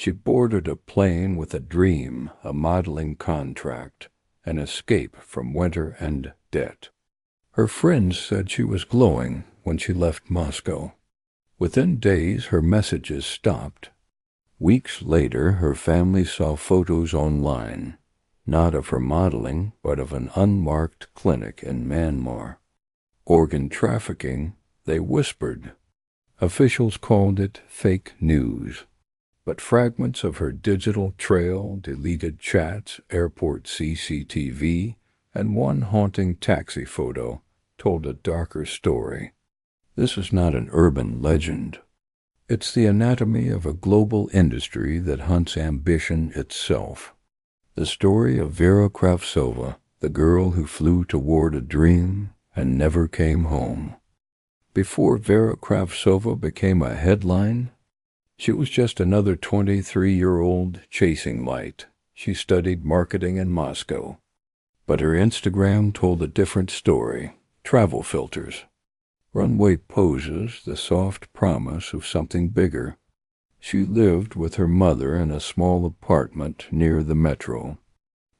She boarded a plane with a dream, a modeling contract, an escape from winter and debt. Her friends said she was glowing when she left Moscow. Within days, her messages stopped. Weeks later, her family saw photos online, not of her modeling, but of an unmarked clinic in Myanmar. Organ trafficking, they whispered. Officials called it fake news. But fragments of her digital trail, deleted chats, airport CCTV, and one haunting taxi photo told a darker story. This is not an urban legend. It's the anatomy of a global industry that hunts ambition itself. The story of Vera Kravtsova, the girl who flew toward a dream and never came home. Before Vera Kravtsova became a headline, she was just another 23-year-old chasing light. She studied marketing in Moscow. But her Instagram told a different story. Travel filters, runway poses, the soft promise of something bigger. She lived with her mother in a small apartment near the metro,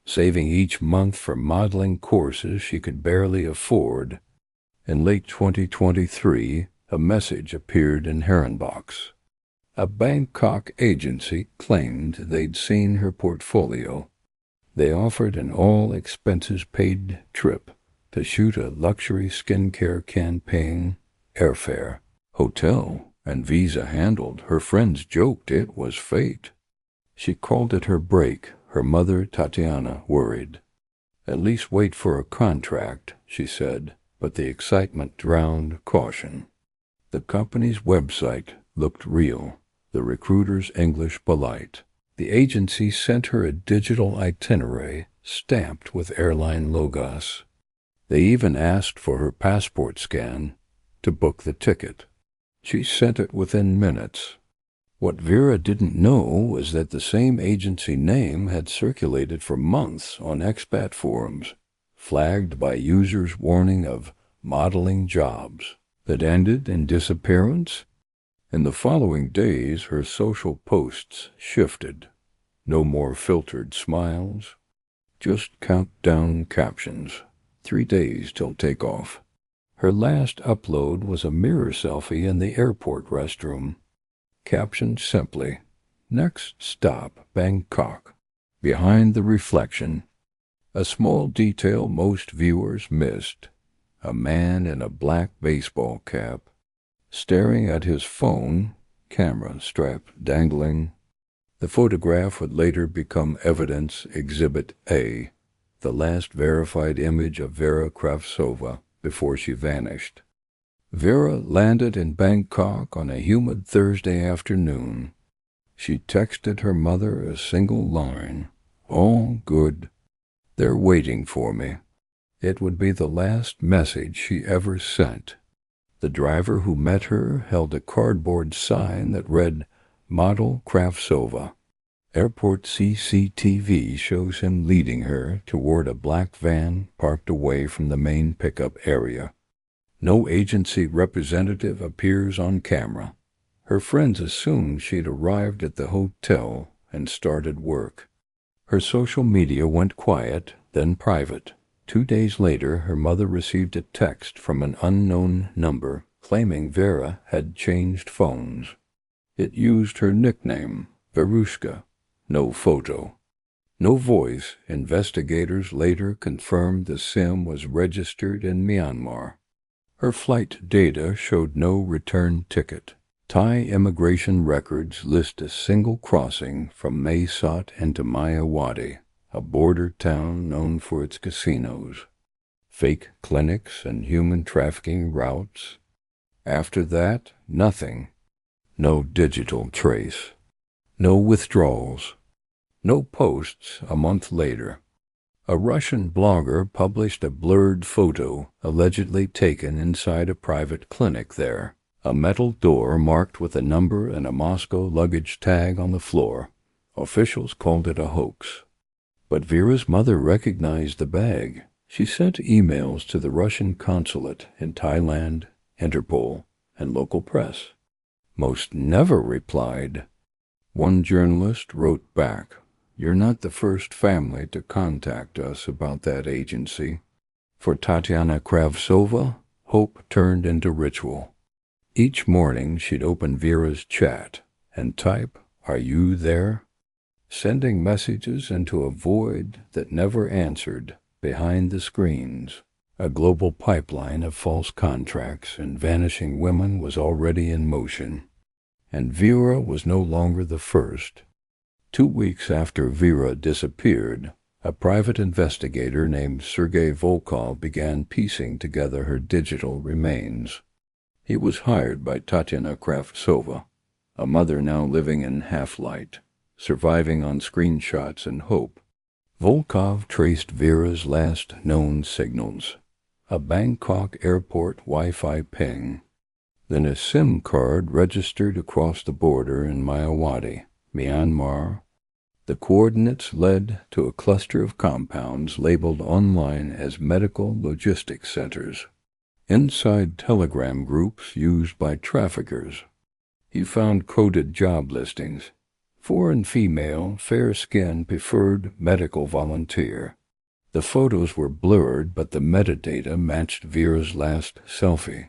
saving each month for modeling courses she could barely afford. In late 2023, a message appeared in her inbox. A Bangkok agency claimed they'd seen her portfolio. They offered an all-expenses-paid trip to shoot a luxury skincare campaign, airfare, hotel, and visa handled. Her friends joked it was fate. She called it her break. Her mother, Tatiana, worried. At least wait for a contract, she said, but the excitement drowned caution. The company's website looked real, the recruiter's English polite. The agency sent her a digital itinerary stamped with airline logos. They even asked for her passport scan to book the ticket. She sent it within minutes. What Vera didn't know was that the same agency name had circulated for months on expat forums, flagged by users warning of modeling jobs that ended in disappearance. In the following days, her social posts shifted. No more filtered smiles, just countdown captions. 3 days till takeoff. Her last upload was a mirror selfie in the airport restroom. Captioned simply, "Next stop, Bangkok." Behind the reflection, a small detail most viewers missed. A man in a black baseball cap, staring at his phone, camera strap dangling. The photograph would later become Evidence Exhibit A, the last verified image of Vera Kravtsova before she vanished. Vera landed in Bangkok on a humid Thursday afternoon. She texted her mother a single line, "All good. They're waiting for me." It would be the last message she ever sent. The driver who met her held a cardboard sign that read, "Model Kravtsova." Airport CCTV shows him leading her toward a black van parked away from the main pickup area. No agency representative appears on camera. Her friends assumed she'd arrived at the hotel and started work. Her social media went quiet, then private. 2 days later, her mother received a text from an unknown number claiming Vera had changed phones. It used her nickname, Verushka. No photo. No voice. Investigators later confirmed the SIM was registered in Myanmar. Her flight data showed no return ticket. Thai immigration records list a single crossing from Mae Sot into Mayawati, a border town known for its casinos, fake clinics, and human trafficking routes. After that, nothing. No digital trace. No withdrawals. No posts a month later. A Russian blogger published a blurred photo allegedly taken inside a private clinic there. A metal door marked with a number and a Moscow luggage tag on the floor. Officials called it a hoax. But Vera's mother recognized the bag. She sent emails to the Russian consulate in Thailand, Interpol, and local press. Most never replied. One journalist wrote back, "You're not the first family to contact us about that agency." For Tatiana Kravtsova, hope turned into ritual. Each morning she'd open Vera's chat and type, "Are you there?" sending messages into a void that never answered behind the screens. A global pipeline of false contracts and vanishing women was already in motion. And Vera was no longer the first. 2 weeks after Vera disappeared, a private investigator named Sergei Volkov began piecing together her digital remains. He was hired by Tatiana Kravtsova, a mother now living in half-light, surviving on screenshots and hope. Volkov traced Vera's last known signals, a Bangkok airport Wi-Fi ping, then a SIM card registered across the border in Myanmar, Myanmar. The coordinates led to a cluster of compounds labeled online as medical logistics centers, inside telegram groups used by traffickers. He found coded job listings: foreign female, fair-skinned, preferred medical volunteer. The photos were blurred, but the metadata matched Vera's last selfie.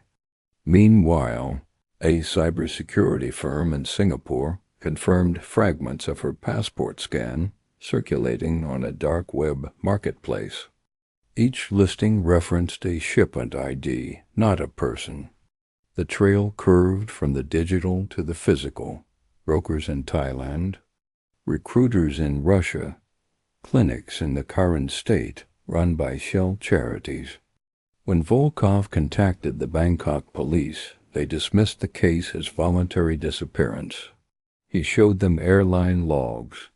Meanwhile, a cybersecurity firm in Singapore confirmed fragments of her passport scan circulating on a dark web marketplace. Each listing referenced a shipment ID, not a person. The trail curved from the digital to the physical: brokers in Thailand, recruiters in Russia, clinics in the current state run by shell charities. When Volkov contacted the Bangkok police, they dismissed the case as voluntary disappearance. He showed them airline logs,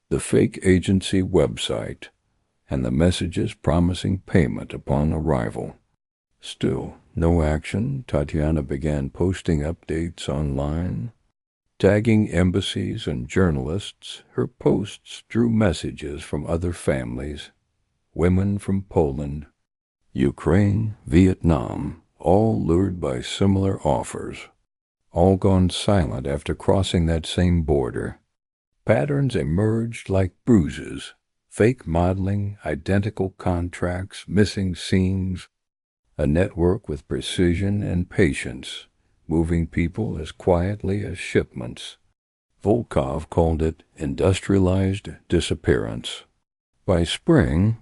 the fake agency website, and the messages promising payment upon arrival. Still, no action. Tatiana began posting updates online, tagging embassies and journalists. Her posts drew messages from other families, women from Poland, Ukraine, Vietnam, all lured by similar offers, all gone silent after crossing that same border. Patterns emerged like bruises: fake modeling, identical contracts, missing seams, a network with precision and patience, moving people as quietly as shipments. Volkov called it industrialized disappearance. By spring,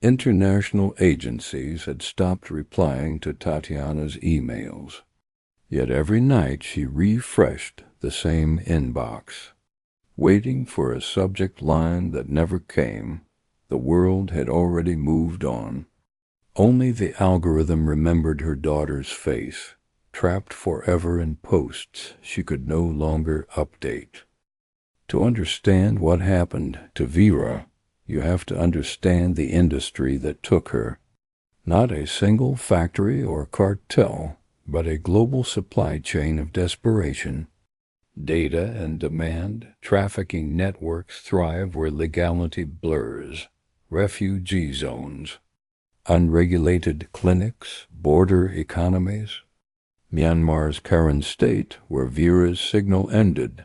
international agencies had stopped replying to Tatiana's emails. Yet every night she refreshed the same inbox, waiting for a subject line that never came. The world had already moved on. Only the algorithm remembered her daughter's face, trapped forever in posts she could no longer update. To understand what happened to Vera, you have to understand the industry that took her. Not a single factory or cartel, but a global supply chain of desperation. Data and demand, trafficking networks thrive where legality blurs. Refugee zones, unregulated clinics, border economies. Myanmar's current state, where Vera's signal ended,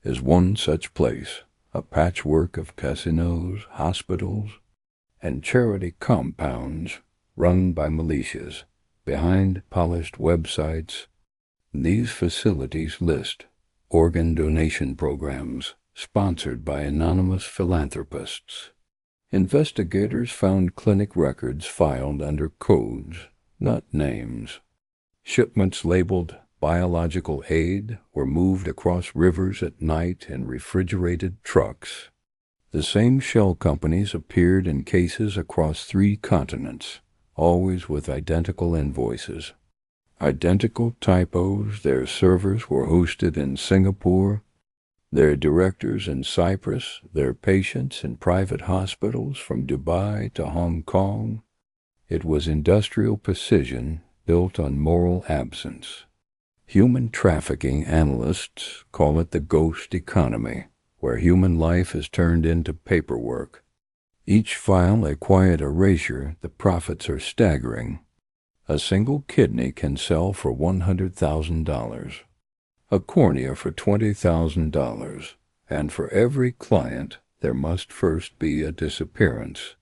is one such place, a patchwork of casinos, hospitals, and charity compounds run by militias behind polished websites. These facilities list organ donation programs sponsored by anonymous philanthropists. Investigators found clinic records filed under codes, not names. Shipments labeled biological aid were moved across rivers at night in refrigerated trucks. The same shell companies appeared in cases across 3 continents, always with identical invoices. Identical typos. Their servers were hosted in Singapore, their directors in Cyprus, their patients in private hospitals from Dubai to Hong Kong. It was industrial precision built on moral absence. Human trafficking analysts call it the ghost economy, where human life is turned into paperwork. Each file a quiet erasure. The profits are staggering. A single kidney can sell for $100,000. A cornea for $20,000. and for every client there must first be a disappearance.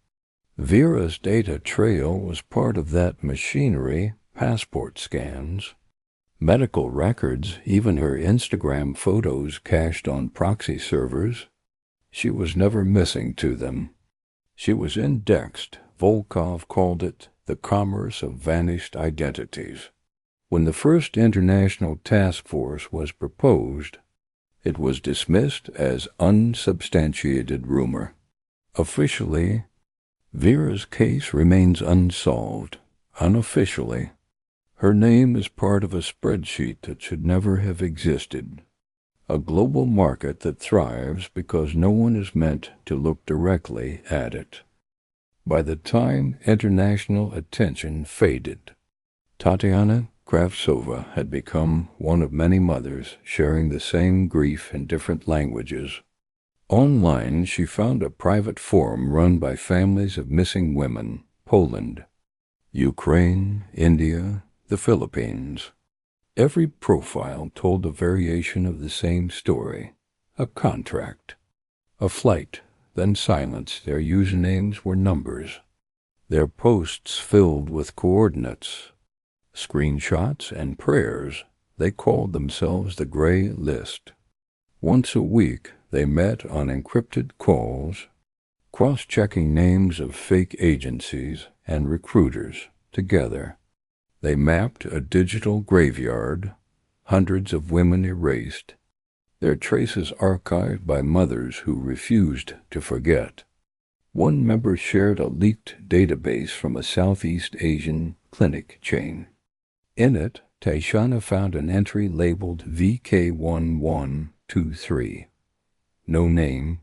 Vera's data trail was part of that machinery: passport scans, medical records, even her Instagram photos cached on proxy servers. She was never missing to them. She was indexed. Volkov called it the commerce of vanished identities. When the first international task force was proposed, it was dismissed as unsubstantiated rumor. Officially, Vera's case remains unsolved. Unofficially, her name is part of a spreadsheet that should never have existed. A global market that thrives because no one is meant to look directly at it. By the time international attention faded, Tatiana Kravtsova had become one of many mothers sharing the same grief in different languages. Online, she found a private forum run by families of missing women: Poland, Ukraine, India, the Philippines. Every profile told a variation of the same story: a contract, a flight, then silence. Their usernames were numbers, their posts filled with coordinates, screenshots, and prayers. They called themselves the Gray List. Once a week, they met on encrypted calls, cross-checking names of fake agencies and recruiters. Together, they mapped a digital graveyard, hundreds of women erased, their traces archived by mothers who refused to forget. One member shared a leaked database from a Southeast Asian clinic chain. In it, Tatiana found an entry labeled VK1123. No name,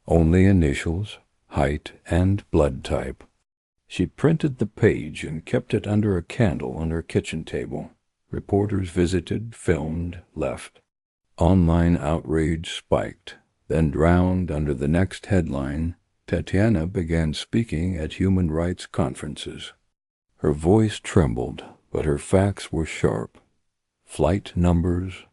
only initials, height, and blood type. She printed the page and kept it under a candle on her kitchen table. Reporters visited, filmed, left. Online outrage spiked, then drowned under the next headline. Tatiana began speaking at human rights conferences. Her voice trembled, but her facts were sharp. Flight numbers,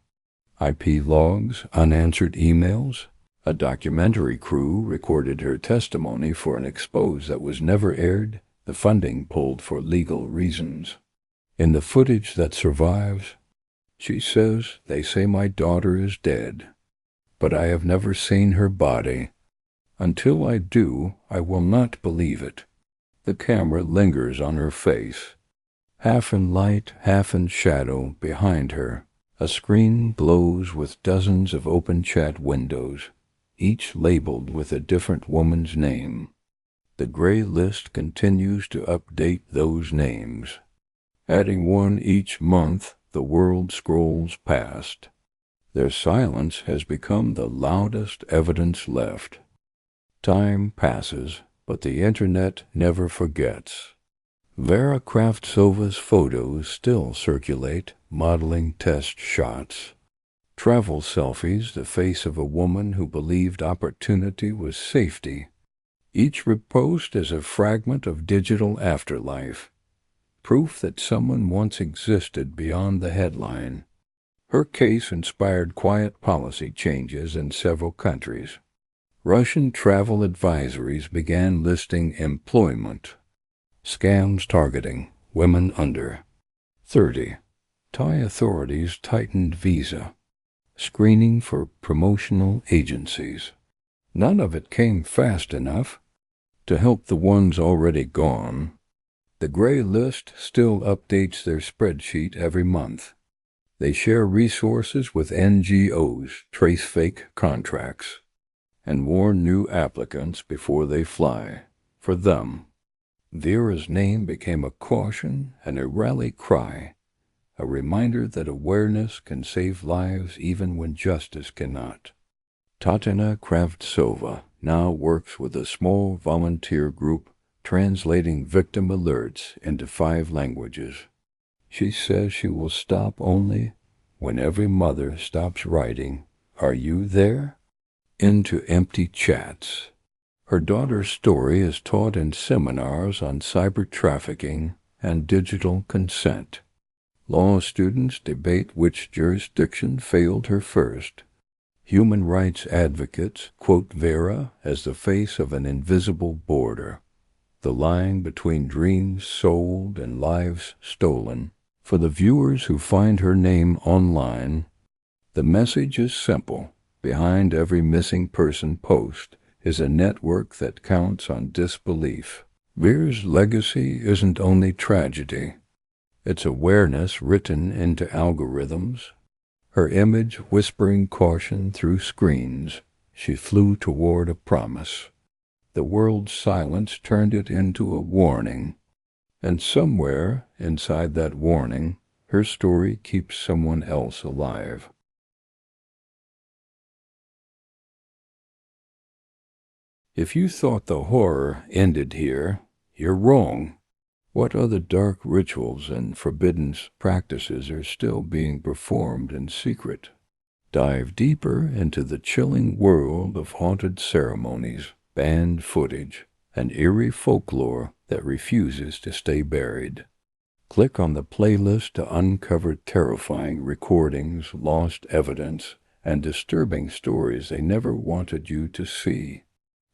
IP logs, unanswered emails. A documentary crew recorded her testimony for an expose that was never aired. The funding pulled for legal reasons. In the footage that survives, she says, "They say my daughter is dead, but I have never seen her body. Until I do, I will not believe it." The camera lingers on her face, half in light, half in shadow behind her. A screen glows with dozens of open chat windows, each labeled with a different woman's name. The Gray List continues to update those names, adding one each month. The world scrolls past. Their silence has become the loudest evidence left. Time passes, but the internet never forgets. Vera Kravtsova's photos still circulate: modeling test shots, travel selfies, the face of a woman who believed opportunity was safety. Each repost is a fragment of digital afterlife, proof that someone once existed beyond the headline. Her case inspired quiet policy changes in several countries. Russian travel advisories began listing employment scams targeting women under 30. Thai authorities tightened visa screening for promotional agencies. None of it came fast enough to help the ones already gone. The Gray List still updates their spreadsheet every month. They share resources with NGOs, trace fake contracts, and warn new applicants before they fly. For them, Vera's name became a caution and a rally cry, a reminder that awareness can save lives even when justice cannot. Tatiana Kravtsova now works with a small volunteer group translating victim alerts into 5 languages. She says she will stop only when every mother stops writing, "Are you there?" into empty chats. Her daughter's story is taught in seminars on cyber trafficking and digital consent. Law students debate which jurisdiction failed her first. Human rights advocates quote Vera as the face of an invisible border, the line between dreams sold and lives stolen. For the viewers who find her name online, the message is simple. Behind every missing person post is a network that counts on disbelief. Vera's legacy isn't only tragedy. It's awareness written into algorithms. Her image whispering caution through screens. She flew toward a promise. The world's silence turned it into a warning. And somewhere inside that warning, her story keeps someone else alive. If you thought the horror ended here, you're wrong. What other dark rituals and forbidden practices are still being performed in secret? Dive deeper into the chilling world of haunted ceremonies, banned footage, and eerie folklore that refuses to stay buried. Click on the playlist to uncover terrifying recordings, lost evidence, and disturbing stories they never wanted you to see.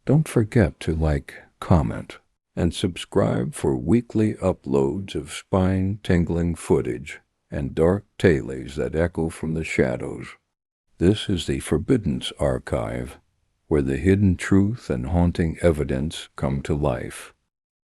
Don't forget to like, comment, and subscribe for weekly uploads of spine-tingling footage and dark tales that echo from the shadows. This is the Forbiddance Archive, where the hidden truth and haunting evidence come to life.